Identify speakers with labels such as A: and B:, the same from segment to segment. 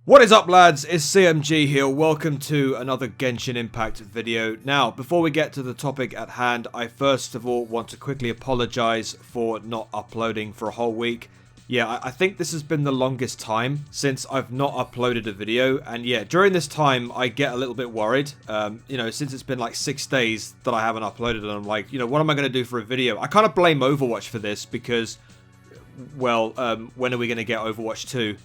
A: What is up, lads? It's CMG here. Welcome to another Genshin Impact video. Now, before we get to the topic at hand, I first of all want to quickly apologize for not uploading for a whole week. Yeah, I think this has been the longest time since I've not uploaded a video, and yeah, during this time I get a little bit worried. Since it's been like 6 days that I haven't uploaded, and I'm like, what am I going to do for a video? I kind of blame Overwatch for this because, well, when are we going to get Overwatch 2?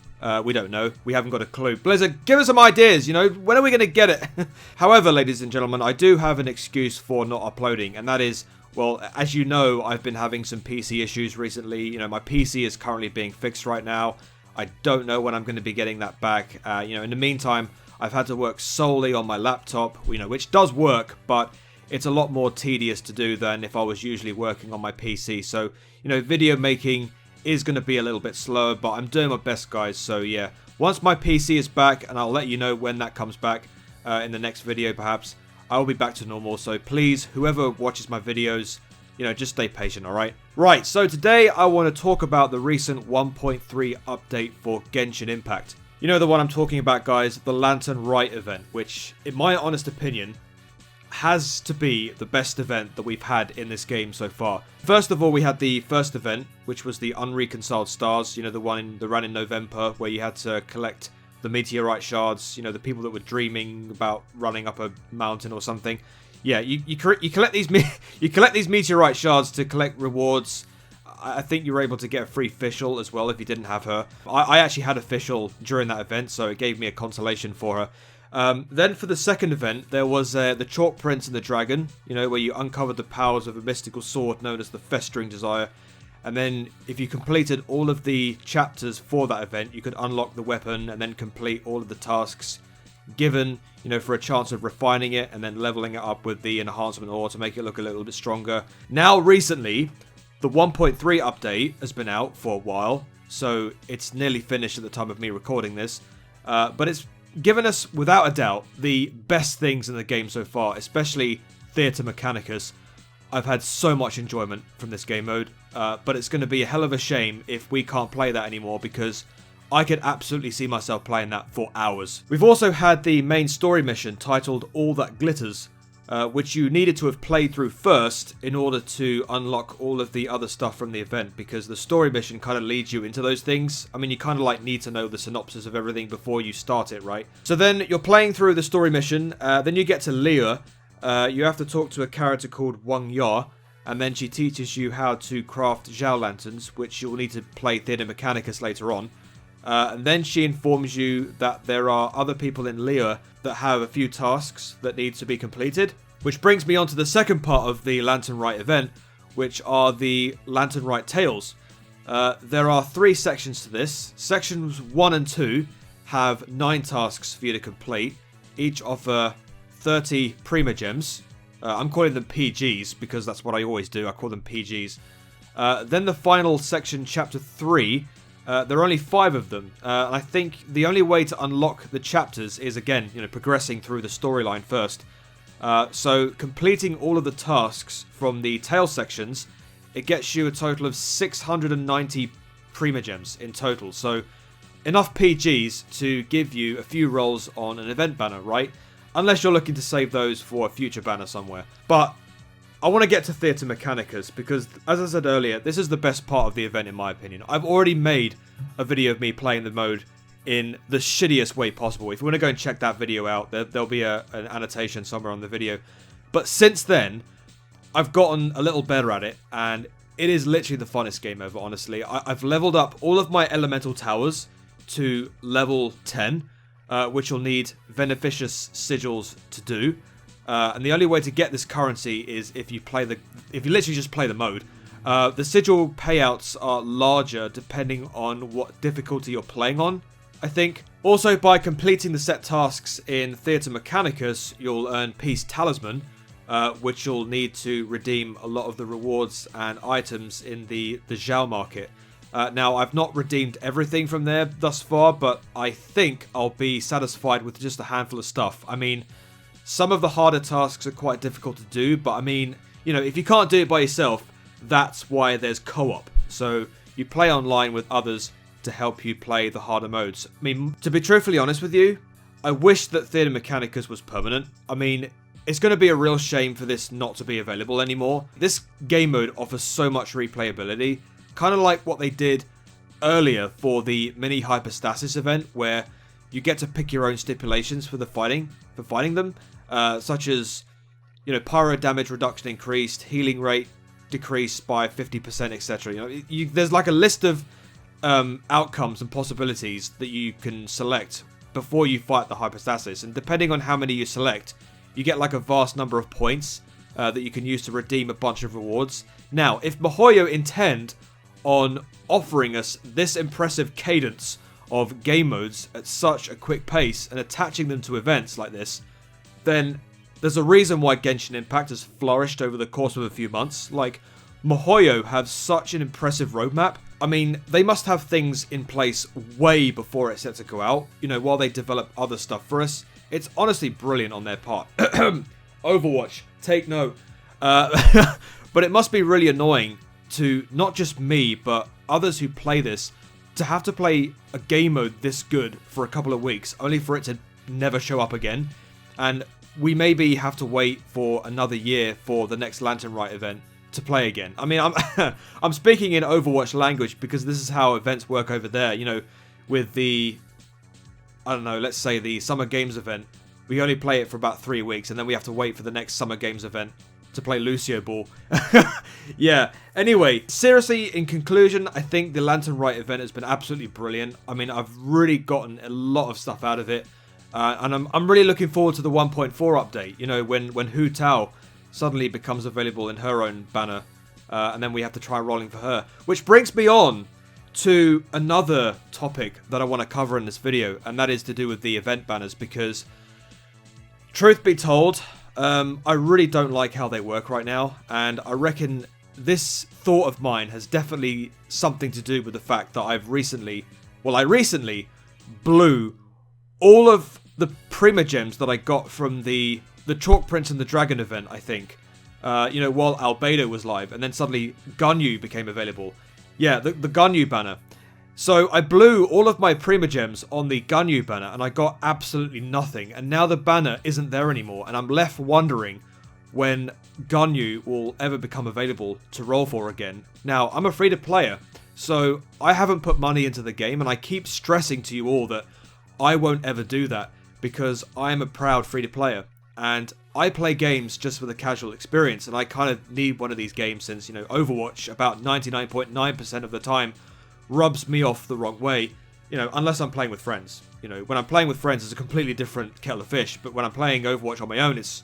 A: We don't know. We haven't got a clue. Blizzard, give us some ideas, when are we going to get it? However, ladies and gentlemen, I do have an excuse for not uploading, and that is, well, as you know, I've been having some PC issues recently. My PC is currently being fixed right now. I don't know when I'm going to be getting that back. In the meantime, I've had to work solely on my laptop, which does work, but it's a lot more tedious to do than if I was usually working on my PC. So, video making is going to be a little bit slower, but I'm doing my best, guys. So yeah, once my PC is back, and I'll let you know when that comes back in the next video perhaps, I will be back to normal. So please, whoever watches my videos, just stay patient, alright? Right, so today I want to talk about the recent 1.3 update for Genshin Impact. The one I'm talking about, guys, the Lantern Rite event, which, in my honest opinion, has to be the best event that we've had in this game so far. First of all, we had the first event, which was the Unreconciled Stars, the one that ran in November, where you had to collect the meteorite shards, the people that were dreaming about running up a mountain or something. Yeah, you collect these you collect these meteorite shards to collect rewards. I think you were able to get a free Fischl as well if you didn't have her. I actually had a Fischl during that event, so it gave me a consolation for her. Then for the second event, there was the Chalk Prince and the Dragon, where you uncovered the powers of a mystical sword known as the Festering Desire. And then if you completed all of the chapters for that event, you could unlock the weapon and then complete all of the tasks given, for a chance of refining it and then leveling it up with the enhancement ore to make it look a little bit stronger. Now, recently, the 1.3 update has been out for a while, so it's nearly finished at the time of me recording this. But it's given us, without a doubt, the best things in the game so far, especially Theatre Mechanicus. I've had so much enjoyment from this game mode, but it's going to be a hell of a shame if we can't play that anymore, because I could absolutely see myself playing that for hours. We've also had the main story mission titled All That Glitters, which you needed to have played through first in order to unlock all of the other stuff from the event, because the story mission kind of leads you into those things. I mean, you kind of need to know the synopsis of everything before you start it, right? So then you're playing through the story mission, then you get to Liyue. You have to talk to a character called Wang Ya, and then she teaches you how to craft Zhao Lanterns, which you'll need to play Theatre Mechanicus later on. And then she informs you that there are other people in Liyue that have a few tasks that need to be completed. Which brings me on to the second part of the Lantern Rite event, which are the Lantern Rite Tales. There are 3 sections to this. Sections 1 and 2 have 9 tasks for you to complete. Each offer 30 primogems. I'm calling them PGs because that's what I always do. I call them PGs. Then the final section, chapter 3, there are only 5 of them. And I think the only way to unlock the chapters is, again, progressing through the storyline first. So completing all of the tasks from the tail sections, it gets you a total of 690 primogems in total. So enough PGs to give you a few rolls on an event banner, right? Unless you're looking to save those for a future banner somewhere. But I want to get to Theatre Mechanicus because, as I said earlier, this is the best part of the event in my opinion. I've already made a video of me playing the mode in the shittiest way possible. If you want to go and check that video out, there'll be an annotation somewhere on the video. But since then, I've gotten a little better at it, and it is literally the funnest game ever, honestly. I've leveled up all of my elemental towers to level 10, which you'll need Beneficious Sigils to do. And the only way to get this currency is if you literally just play the mode. The sigil payouts are larger depending on what difficulty you're playing on, I think. Also, by completing the set tasks in Theatre Mechanicus, you'll earn Peace Talisman, which you'll need to redeem a lot of the rewards and items in the Zhao market. Now, I've not redeemed everything from there thus far, but I think I'll be satisfied with just a handful of stuff. I mean, some of the harder tasks are quite difficult to do, but I mean, if you can't do it by yourself, that's why there's co-op. So you play online with others to help you play the harder modes. I mean, to be truthfully honest with you, I wish that Theatre Mechanicus was permanent. I mean, it's going to be a real shame for this not to be available anymore. This game mode offers so much replayability, kind of like what they did earlier for the mini hypostasis event, where you get to pick your own stipulations for fighting them, such as, you know, pyro damage reduction increased, healing rate decreased by 50%, etc. You know, there's like a list of outcomes and possibilities that you can select before you fight the hypostasis, and depending on how many you select, you get like a vast number of points that you can use to redeem a bunch of rewards. Now, if miHoYo intend on offering us this impressive cadence of game modes at such a quick pace and attaching them to events like this, then there's a reason why Genshin Impact has flourished over the course of a few months. Like, miHoYo have such an impressive roadmap. I mean, they must have things in place way before it's set to go out, you know, while they develop other stuff for us. It's honestly brilliant on their part. Overwatch, take note. But it must be really annoying to not just me, but others who play this, to have to play a game mode this good for a couple of weeks, only for it to never show up again. And we maybe have to wait for another year for the next Lantern Rite event to play again. I mean, I'm speaking in Overwatch language because this is how events work over there. You know, with the, I don't know, let's say the Summer Games event, we only play it for about 3 weeks, and then we have to wait for the next Summer Games event to play Lucio Ball. Yeah, anyway, seriously, in conclusion, I think the Lantern Rite event has been absolutely brilliant. I mean, I've really gotten a lot of stuff out of it, and I'm really looking forward to the 1.4 update, you know, when Hu Tao suddenly becomes available in her own banner, and then we have to try rolling for her. Which brings me on to another topic that I want to cover in this video, and that is to do with the event banners, because truth be told, I really don't like how they work right now, and I reckon this thought of mine has definitely something to do with the fact that I recently blew all of the primogems that I got from the Chalk Prince and the Dragon event, I think. You know, while Albedo was live, and then suddenly Gunyu became available. Yeah, the Gunyu banner. So I blew all of my primogems on the Gunyu banner, and I got absolutely nothing. And now the banner isn't there anymore, and I'm left wondering when Gunyu will ever become available to roll for again. Now, I'm a free-to-player, so I haven't put money into the game, and I keep stressing to you all that I won't ever do that, because I am a proud free-to-player. And I play games just for the casual experience, and I kind of need one of these games since, you know, Overwatch, about 99.9% of the time, rubs me off the wrong way, you know, unless I'm playing with friends. You know, when I'm playing with friends, it's a completely different kettle of fish, but when I'm playing Overwatch on my own, it's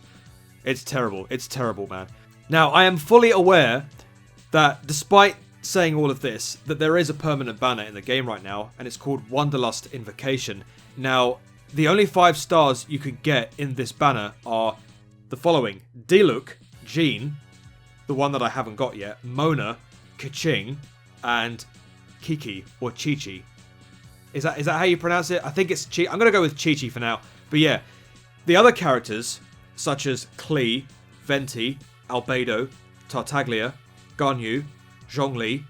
A: terrible. It's terrible, man. Now, I am fully aware that despite saying all of this, that there is a permanent banner in the game right now, and it's called Wanderlust Invocation. Now, the only 5 stars you can get in this banner are the following: Diluc, Jean, the one that I haven't got yet, Mona, Kaching, and Kiki, or Chi-Chi. Is that how you pronounce it? I think it's Chi. I'm going to go with Chi-Chi for now. But yeah, the other characters, such as Klee, Venti, Albedo, Tartaglia, Ganyu, Zhongli,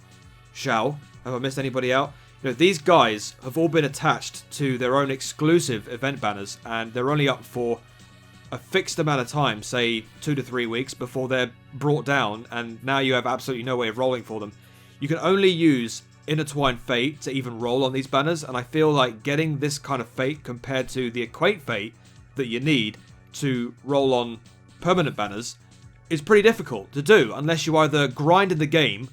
A: Xiao. Have I missed anybody out? You know, these guys have all been attached to their own exclusive event banners, and they're only up for a fixed amount of time, say 2 to 3 weeks, before they're brought down, and now you have absolutely no way of rolling for them. You can only use Intertwined Fate to even roll on these banners, and I feel like getting this kind of fate compared to the Equate Fate that you need to roll on permanent banners is pretty difficult to do, unless you either grind in the game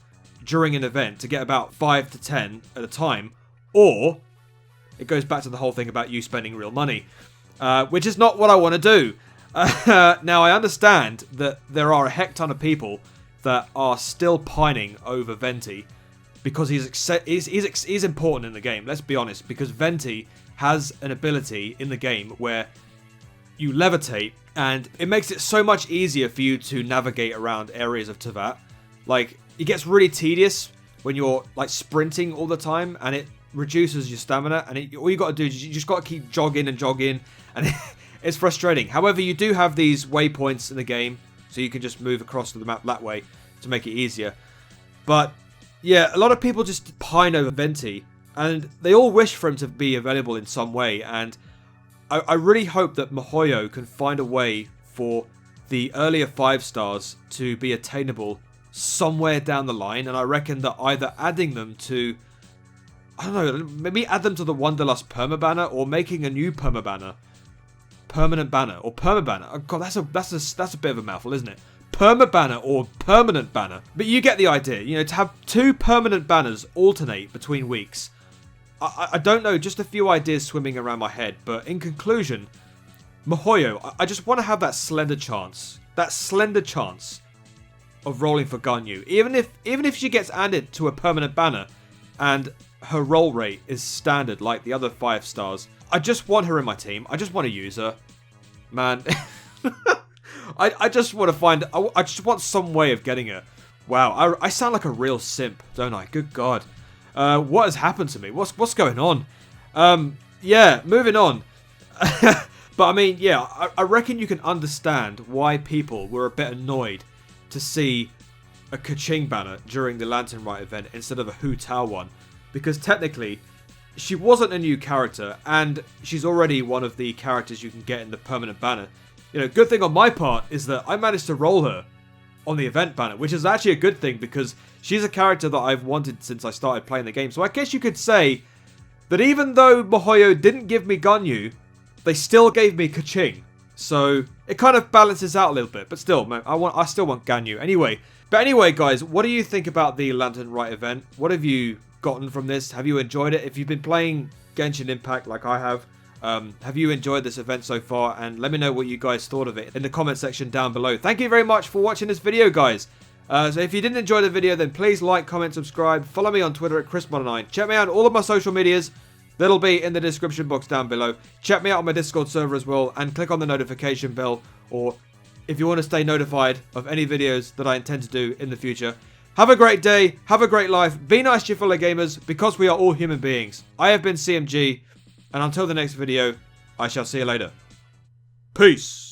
A: during an event to get about 5 to 10 at a time, or it goes back to the whole thing about you spending real money, which is not what I want to do. Now, I understand that there are a heck ton of people that are still pining over Venti, because he's important in the game, let's be honest, because Venti has an ability in the game where you levitate, and it makes it so much easier for you to navigate around areas of Teyvat. Like, it gets really tedious when you're like sprinting all the time, and it reduces your stamina, and all you got to do is you just got to keep jogging, and it's frustrating. However, you do have these waypoints in the game, so you can just move across to the map that way to make it easier. But yeah, a lot of people just pine over Venti, And they all wish for him to be available in some way, and I really hope that miHoYo can find a way for the earlier 5 stars to be attainable somewhere down the line, and I reckon that either adding them to, I don't know, maybe add them to the Wanderlust permabanner, or making a new permabanner, permanent banner, or permabanner. Oh god, that's a bit of a mouthful, isn't it? Permabanner or permanent banner. But you get the idea, you know, to have 2 permanent banners alternate between weeks. I don't know, just a few ideas swimming around my head, but in conclusion, miHoYo, I just want to have that slender chance of rolling for Ganyu. Even if she gets added to a permanent banner and her roll rate is standard like the other 5 stars, I just want her in my team. I just want to use her. Man, I just want to find, I just want some way of getting her. Wow, I sound like a real simp, don't I? Good God. What has happened to me? What's going on? Yeah, moving on. But I mean, yeah, I reckon you can understand why people were a bit annoyed to see a Keqing banner during the Lantern Rite event instead of a Hu Tao one. Because technically, she wasn't a new character, and she's already one of the characters you can get in the permanent banner. You know, good thing on my part is that I managed to roll her on the event banner, which is actually a good thing because she's a character that I've wanted since I started playing the game. So I guess you could say that even though miHoYo didn't give me Ganyu, they still gave me Keqing. So it kind of balances out a little bit, but still, man, I still want Ganyu. But anyway, guys, what do you think about the Lantern Rite event? What have you gotten from this? Have you enjoyed it? If you've been playing Genshin Impact like I have you enjoyed this event so far? And let me know what you guys thought of it in the comment section down below. Thank you very much for watching this video, guys. So if you didn't enjoy the video, then please like, comment, subscribe. Follow me on Twitter at ChrisModder9. Check me out on all of my social medias. That'll be in the description box down below. Check me out on my Discord server as well, and click on the notification bell, or if you want to stay notified of any videos that I intend to do in the future. Have a great day, have a great life, be nice to your fellow gamers, because we are all human beings. I have been CMG, and until the next video, I shall see you later. Peace!